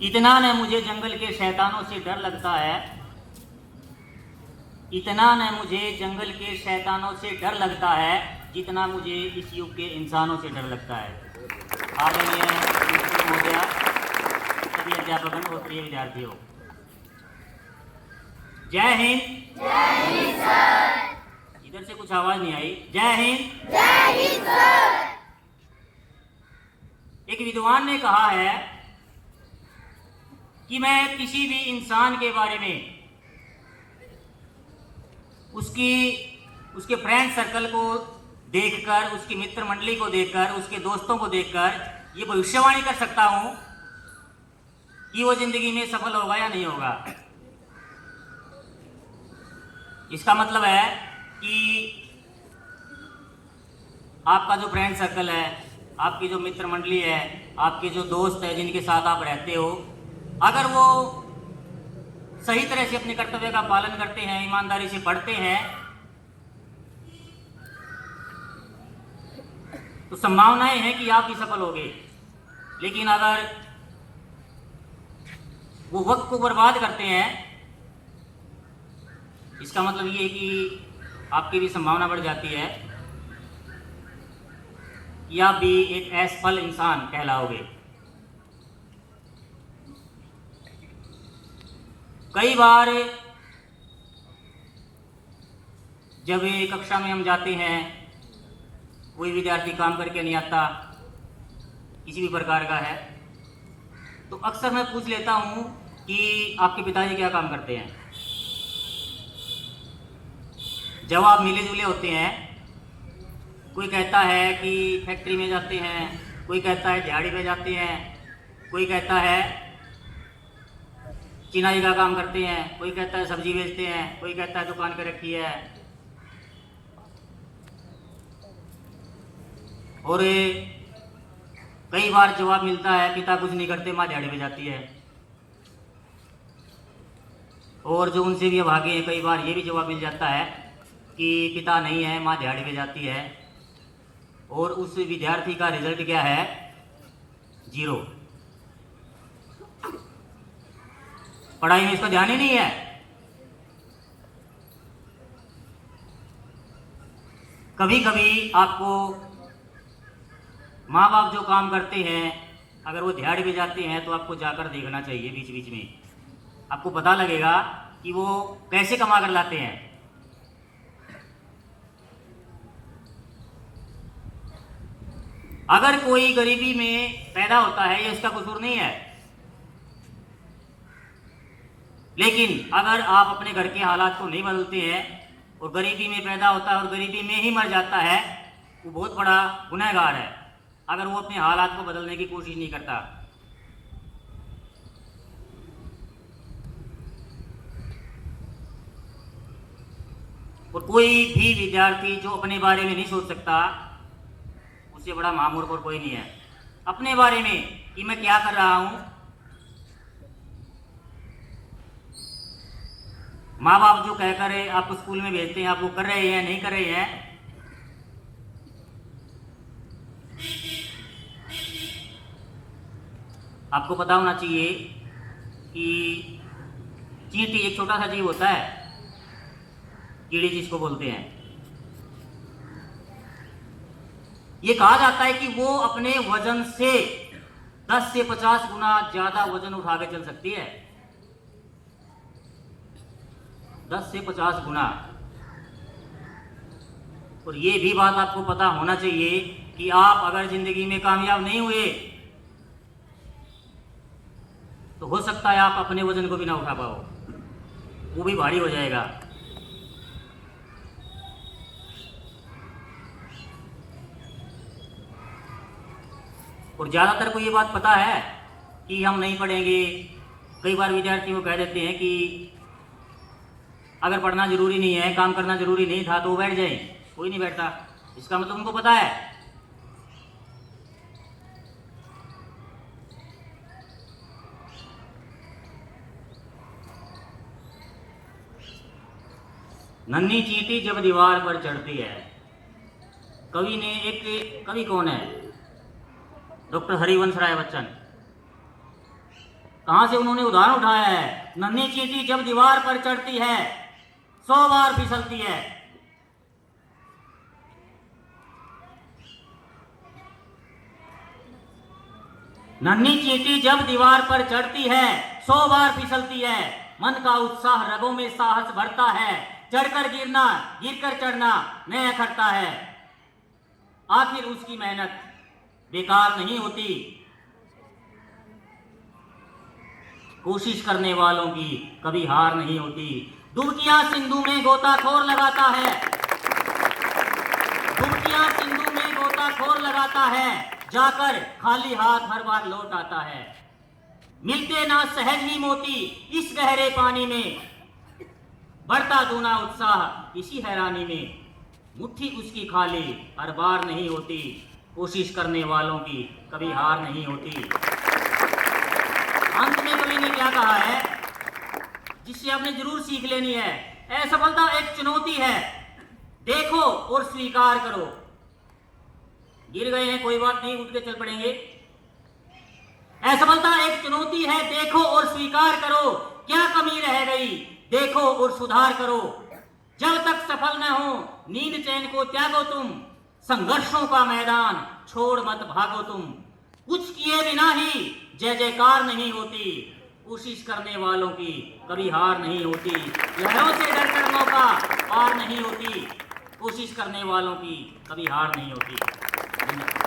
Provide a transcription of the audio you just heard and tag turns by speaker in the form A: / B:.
A: इतना न मुझे जंगल के शैतानों से डर लगता है, इतना न मुझे जंगल के शैतानों से डर लगता है जितना मुझे इस युग के इंसानों से डर लगता है। आदरणीय महोदया, सभी अध्यापकों और प्रिय विद्यार्थियों, जय हिंद।
B: जय हिंद सर।
A: इधर से कुछ आवाज नहीं आई। जय हिंद।
B: जय हिंद सर।
A: एक विद्वान ने कहा है कि मैं किसी भी इंसान के बारे में उसके फ्रेंड सर्कल को देखकर, उसकी मित्र मंडली को देखकर, उसके दोस्तों को देखकर ये भविष्यवाणी कर सकता हूं कि वो जिंदगी में सफल होगा या नहीं होगा। इसका मतलब है कि आपका जो फ्रेंड सर्कल है, आपकी जो मित्र मंडली है, आपके जो दोस्त है जिनके साथ आप रहते हो, अगर वो सही तरह से अपने कर्तव्य का पालन करते हैं, ईमानदारी से पढ़ते हैं, तो संभावनाएं हैं कि आप भी सफल होंगे। लेकिन अगर वो वक्त को बर्बाद करते हैं, इसका मतलब ये है कि आपकी भी संभावना बढ़ जाती है कि आप भी एक असफल इंसान कहलाओगे। कई बार जब कक्षा में हम जाते हैं, कोई विद्यार्थी काम करके नहीं आता, किसी भी प्रकार का है, तो अक्सर मैं पूछ लेता हूं कि आपके पिताजी क्या काम करते हैं। जवाब मिले जुले होते हैं। कोई कहता है कि फैक्ट्री में जाते हैं, कोई कहता है दिहाड़ी पे जाते हैं, कोई कहता है चिनाई का काम करते हैं, कोई कहता है सब्जी बेचते हैं, कोई कहता है दुकान पे रखी है। और कई बार जवाब मिलता है पिता कुछ नहीं करते, माँ दिहाड़ी पे जाती है। और जो उनसे भी भागे हैं, कई बार ये भी जवाब मिल जाता है कि पिता नहीं है, माँ दिहाड़ी पे जाती है। और उस विद्यार्थी का रिजल्ट क्या है? 0। पढ़ाई में इसका ध्यान ही नहीं है। कभी कभी आपको माँ बाप जो काम करते हैं, अगर वो दिहाड़ी पे जाते हैं तो आपको जाकर देखना चाहिए। बीच बीच में आपको पता लगेगा कि वो कैसे कमा कर लाते हैं। अगर कोई गरीबी में पैदा होता है, ये उसका कसूर नहीं है। लेकिन अगर आप अपने घर के हालात को नहीं बदलते हैं और गरीबी में पैदा होता है और गरीबी में ही मर जाता है, वो बहुत बड़ा गुनहगार है अगर वो अपने हालात को बदलने की कोशिश नहीं करता। और कोई भी विद्यार्थी जो अपने बारे में नहीं सोच सकता, उससे बड़ा महामूर्ख और कोई नहीं है। अपने बारे में कि मैं क्या कर रहा हूं, माँ बाप जो कहकर आपको स्कूल में भेजते हैं, आप वो कर रहे हैं नहीं कर रहे हैं। आपको पता होना चाहिए कि चींटी एक छोटा सा जीव होता है, कीड़ी जिसको बोलते हैं। ये कहा जाता है कि वो अपने वजन से 10 से 50 गुना ज्यादा वजन उठा के चल सकती है। 10 से 50 गुना। और ये भी बात आपको पता होना चाहिए कि आप अगर जिंदगी में कामयाब नहीं हुए तो हो सकता है आप अपने वजन को भी ना उठा पाओ, वो भी भारी हो जाएगा। और ज़्यादातर को ये बात पता है कि हम नहीं पढ़ेंगे। कई बार विद्यार्थी को कह देते हैं कि अगर पढ़ना जरूरी नहीं है, काम करना जरूरी नहीं था तो वो बैठ जाए। कोई नहीं बैठता। इसका मतलब उनको पता है। नन्ही चींटी जब दीवार पर चढ़ती है। कवि कौन है? डॉक्टर हरिवंश राय बच्चन। कहां से उन्होंने उदाहरण उठाया है, नन्ही चींटी जब दीवार पर चढ़ती है 100 बार फिसलती है। नन्ही चींटी जब दीवार पर चढ़ती है 100 बार फिसलती है। मन का उत्साह रगों में साहस भरता है, चढ़कर गिरना गिरकर चढ़ना नया अखरता है। आखिर उसकी मेहनत बेकार नहीं होती, कोशिश करने वालों की कभी हार नहीं होती। डुबकियां सिंधु में गोताखोर लगाता है, डुबकियां सिंधु में गोताखोर लगाता है, जाकर खाली हाथ हर बार लौट आता है। मिलते ना सहज ही मोती इस गहरे पानी में, बढ़ता दूना उत्साह इसी हैरानी में। मुट्ठी उसकी खाली हर बार नहीं होती, कोशिश करने वालों की कभी हार नहीं होती। अंत में कवि ने क्या कहा है, जिससे आपने जरूर सीख लेनी है। असफलता एक चुनौती है, देखो और स्वीकार करो। गिर गए हैं, कोई बात नहीं, उठ के चल पड़ेंगे। असफलता एक चुनौती है, देखो और स्वीकार करो। क्या कमी रह गई, देखो और सुधार करो। जब तक सफल न हो नींद चैन को त्यागो तुम, संघर्षों का मैदान छोड़ मत भागो तुम। कुछ किए बिना ही जय जयकार नहीं होती, कोशिश करने वालों की कभी हार नहीं होती। लहरों से डरकर नौका पार नहीं होती, कोशिश करने वालों की कभी हार नहीं होती। धन्यवाद।